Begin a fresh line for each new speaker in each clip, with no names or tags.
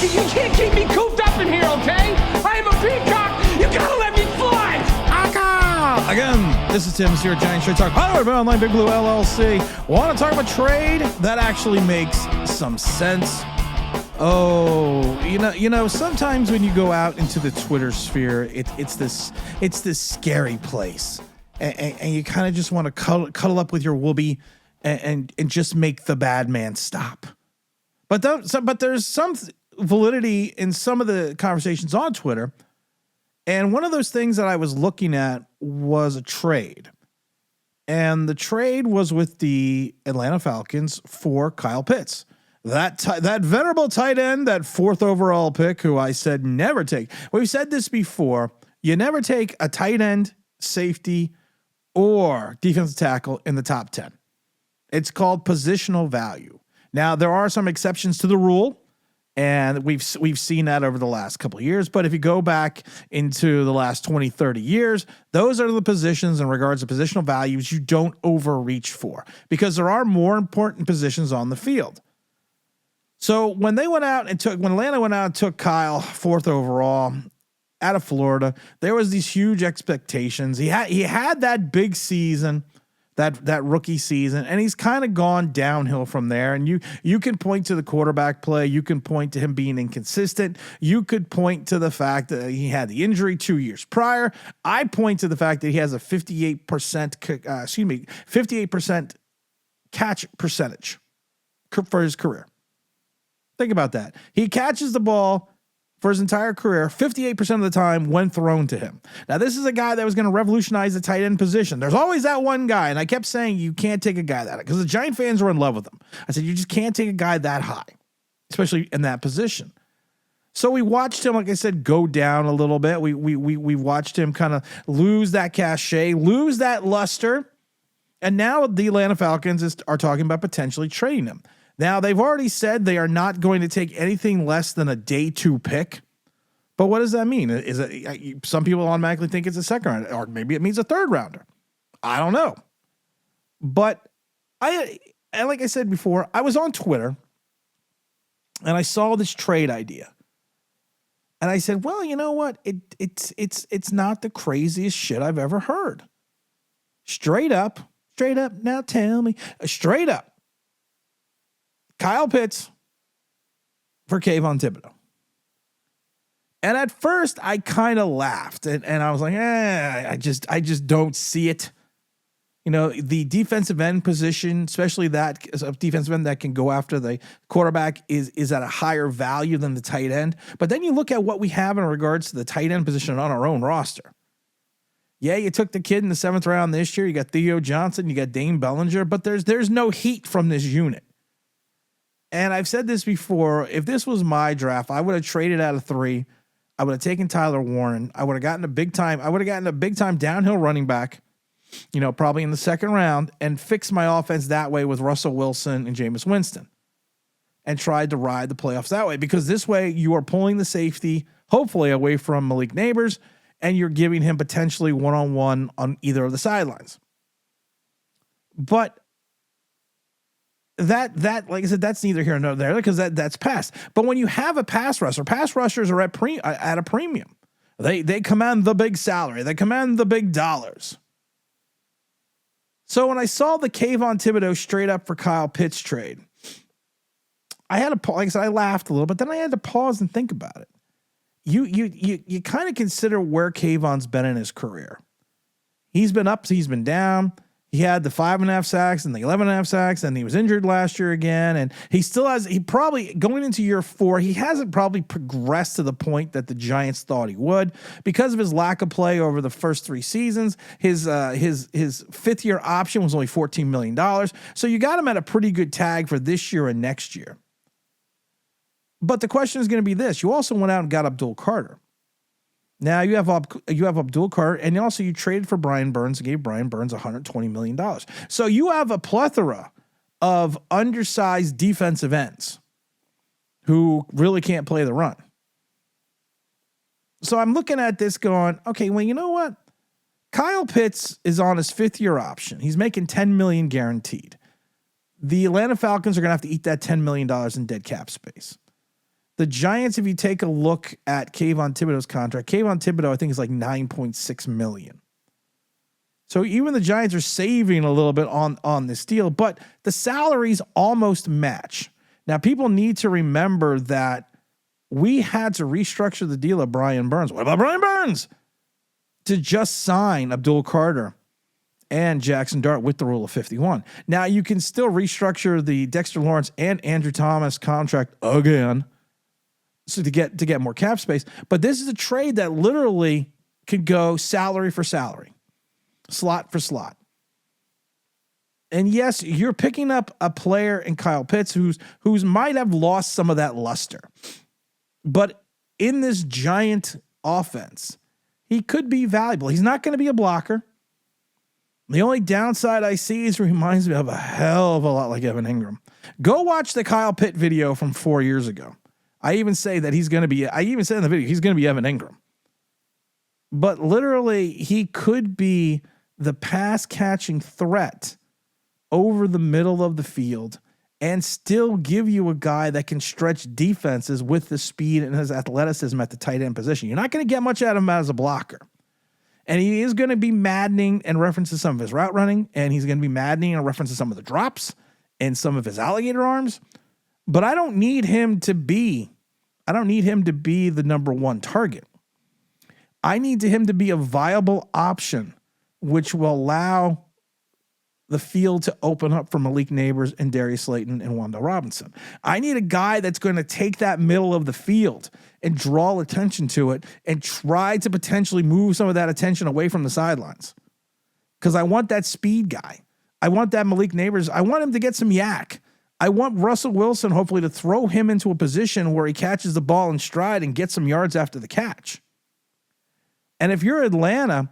You can't keep me cooped up in here, okay? I am a peacock. You gotta let me fly.
Again, this is Tim here at Giant Straight Talk, powered by Online Big Blue LLC. Want to talk about trade that actually makes some sense? Oh, you know, sometimes when you go out into the Twitter sphere, it's this scary place, and you kind of just want to cuddle up with your whoopee and just make the bad man stop. But there's some validity in some of the conversations on Twitter. And one of those things that I was looking at was a trade. And the trade was with the Atlanta Falcons for Kyle Pitts. That venerable tight end, that 4th overall pick, who I said never take. We've said this before. You never take a tight end, safety, or defensive tackle in the top 10. It's called positional value. Now, there are some exceptions to the rule. And we've seen that over the last couple of years. But if you go back into the last 20, 30 years, those are the positions in regards to positional values you don't overreach for, because there are more important positions on the field. So when Atlanta went out and took Kyle 4th overall out of Florida, there was these huge expectations. He had that big season, that rookie season, and he's kind of gone downhill from there. And you can point to the quarterback play. You can point to him being inconsistent. You could point to the fact that he had the injury 2 years prior. I point to the fact that he has a 58% catch percentage for his career. Think about that. He catches the ball for his entire career 58% of the time when thrown to him. Now, this is a guy that was going to revolutionize the tight end position. There's always that one guy, and I kept saying you can't take a guy that high because the Giant fans were in love with him. I said you just can't take a guy that high, especially in that position. So we watched him, like I said, go down a little bit. We watched him kind of lose that cachet, lose that luster, and now the Atlanta Falcons are talking about potentially trading him. Now, they've already said they are not going to take anything less than a day 2 pick. But what does that mean? Is it, some people automatically think it's a second round, or maybe it means a 3rd rounder. I don't know. But and like I said before, I was on Twitter and I saw this trade idea. And I said, well, you know what? It's not the craziest shit I've ever heard. Straight up, now tell me, straight up. Kyle Pitts for Kayvon Thibodeaux. And at first I kind of laughed and I was like, I just don't see it. You know, the defensive end position, especially that defensive end that can go after the quarterback is at a higher value than the tight end. But then you look at what we have in regards to the tight end position on our own roster. Yeah, you took the kid in the 7th round this year. You got Theo Johnson, you got Dane Bellinger, but there's no heat from this unit. And I've said this before, if this was my draft, I would have traded out of 3. I would have taken Tyler Warren. I would have gotten a big time downhill running back, you know, probably in the 2nd round, and fixed my offense that way with Russell Wilson and Jameis Winston, and tried to ride the playoffs that way, because this way you are pulling the safety, hopefully away from Malik Neighbors, and you're giving him potentially one-on-one on either of the sidelines. But that like I said, that's neither here nor there, because that's past. But when you have a pass rushers are at a premium. They command the big salary. They command the big dollars. So when I saw the Kayvon Thibodeaux straight up for Kyle Pitts trade, I had to, like I said, I laughed a little, but then I had to pause and think about it. You kind of consider where Kayvon's been in his career. He's been up, he's been down. He had the 5.5 sacks and the 11.5 sacks, and he was injured last year again. And he probably, going into year 4, he hasn't probably progressed to the point that the Giants thought he would because of his lack of play over the first 3 seasons. His 5th year option was only $14 million. So you got him at a pretty good tag for this year and next year. But the question is going to be this. You also went out and got Abdul Carter. Now you have Abdul Carter, and also you traded for Brian Burns and gave Brian Burns $120 million. So you have a plethora of undersized defensive ends who really can't play the run. So I'm looking at this going, okay, well, you know what? Kyle Pitts is on his 5th year option. He's making $10 million guaranteed. The Atlanta Falcons are going to have to eat that $10 million in dead cap space. The Giants, if you take a look at Kayvon Thibodeaux's contract, Kayvon Thibodeaux, I think, is like $9.6 million. So even the Giants are saving a little bit on this deal, but the salaries almost match. Now, people need to remember that we had to restructure the deal of Brian Burns. What about Brian Burns? To just sign Abdul Carter and Jackson Dart with the rule of 51. Now, you can still restructure the Dexter Lawrence and Andrew Thomas contract again, so to get more cap space. But this is a trade that literally could go salary for salary, slot for slot. And yes, you're picking up a player in Kyle Pitts who's might have lost some of that luster. But in this Giant offense, he could be valuable. He's not going to be a blocker. The only downside I see is he reminds me of a hell of a lot like Evan Ingram. Go watch the Kyle Pitt video from 4 years ago. I even say that I even said in the video, he's going to be Evan Ingram. But literally, he could be the pass catching threat over the middle of the field and still give you a guy that can stretch defenses with the speed and his athleticism at the tight end position. You're not going to get much out of him as a blocker. And he is going to be maddening in reference to some of his route running, and he's going to be maddening in reference to some of the drops and some of his alligator arms. But I don't need him to be the number one target. I need him to be a viable option, which will allow the field to open up for Malik Neighbors and Darius Slayton and Wanda Robinson. I need a guy that's going to take that middle of the field and draw attention to it and try to potentially move some of that attention away from the sidelines. Because I want that speed guy. I want that Malik Neighbors. I want him to get some yak. I want Russell Wilson, hopefully, to throw him into a position where he catches the ball in stride and gets some yards after the catch. And if you're Atlanta,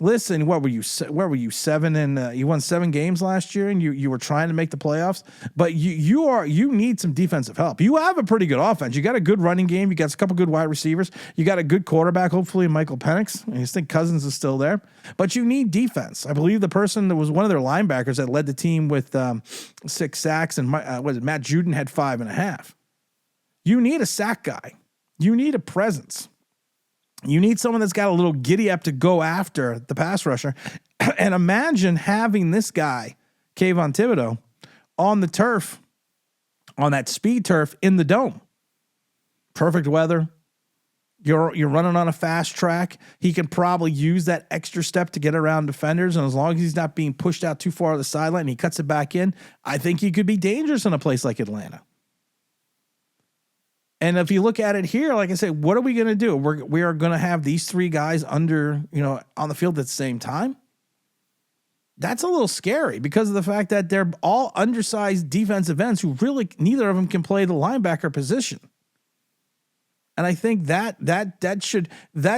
listen, where were you 7 and you won 7 games last year and you were trying to make the playoffs, but you need some defensive help. You have a pretty good offense. You got a good running game. You got a couple good wide receivers. You got a good quarterback, hopefully Michael Penix. I just think Cousins is still there, but you need defense. I believe the person that was one of their linebackers that led the team with 6 sacks and Matt Judon had 5.5. You need a sack guy. You need a presence. You need someone that's got a little giddy up to go after the pass rusher. And imagine having this guy, Kayvon Thibodeaux, on the turf, on that speed turf in the dome. Perfect weather. You're running on a fast track. He can probably use that extra step to get around defenders. And as long as he's not being pushed out too far to the sideline and he cuts it back in, I think he could be dangerous in a place like Atlanta. And if you look at it here, like I said, what are we going to do? We are going to have these 3 guys on the field at the same time. That's a little scary because of the fact that they're all undersized defensive ends who really neither of them can play the linebacker position. And I think that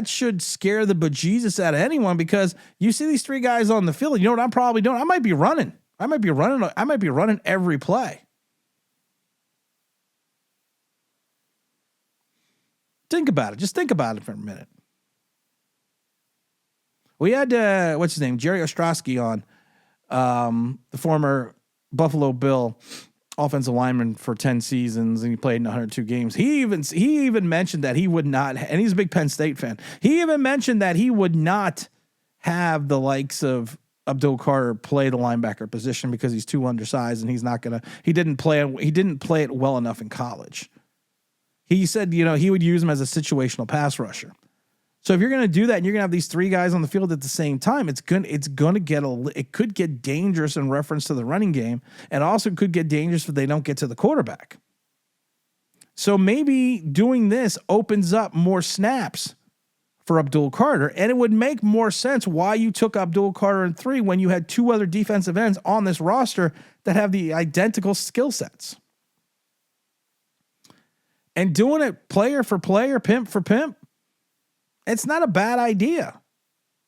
should scare the bejesus out of anyone because you see these 3 guys on the field. You know what I'm probably doing? I might be running every play. Think about it. Just think about it for a minute. We had, what's his name? Jerry Ostrowski on, the former Buffalo Bill offensive lineman for 10 seasons, and he played in 102 games. He even mentioned that he would not, and he's a big Penn State fan. He even mentioned that he would not have the likes of Abdul Carter play the linebacker position because he's too undersized and he didn't play it well enough in college. He said, he would use him as a situational pass rusher. So if you're going to do that and you're going to have these 3 guys on the field at the same time, it could get dangerous in reference to the running game, and also could get dangerous if they don't get to the quarterback. So maybe doing this opens up more snaps for Abdul Carter, and it would make more sense why you took Abdul Carter in 3 when you had 2 other defensive ends on this roster that have the identical skill sets. And doing it player for player, pimp for pimp, it's not a bad idea.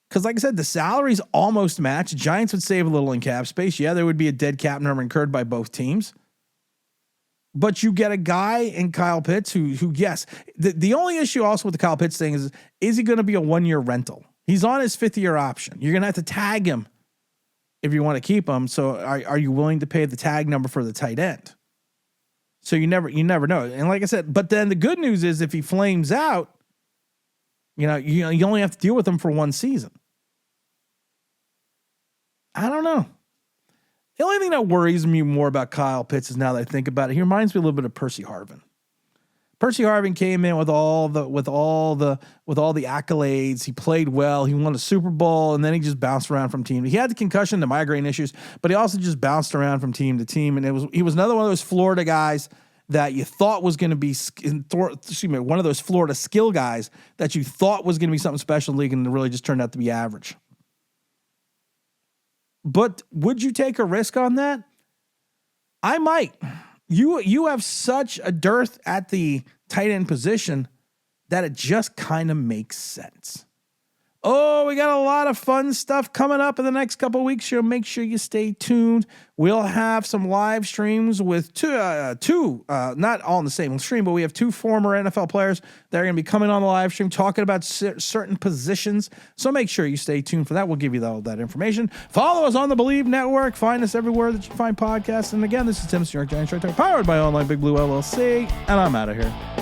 Because like I said, the salaries almost match. Giants would save a little in cap space. Yeah, there would be a dead cap number incurred by both teams. But you get a guy in Kyle Pitts who yes, the only issue also with the Kyle Pitts thing is he going to be a 1-year rental? He's on his 5th-year option. You're going to have to tag him if you want to keep him. So are you willing to pay the tag number for the tight end? So you never know. And like I said, but then the good news is if he flames out, you only have to deal with him for one season. I don't know. The only thing that worries me more about Kyle Pitts is now that I think about it, he reminds me a little bit of Percy Harvin. Percy Harvin came in with all the accolades. He played well. He won a Super Bowl, and then he just bounced around from team. He had the concussion, the migraine issues, but he also just bounced around from team to team. And he was another one of those Florida guys that you thought was going to be one of those Florida skill guys that you thought was going to be something special in the league, and it really just turned out to be average. But would you take a risk on that? I might. You have such a dearth at the tight end position that it just kind of makes sense. Oh, we got a lot of fun stuff coming up in the next couple of weeks. Make sure you stay tuned. We'll have some live streams with two, not all in the same stream, but we have two former NFL players that are going to be coming on the live stream talking about certain positions. So make sure you stay tuned for that. We'll give you all that information. Follow us on the Believe Network. Find us everywhere that you find podcasts. And again, this is Tim's New York Giants right there, powered by Online Big Blue LLC. And I'm out of here.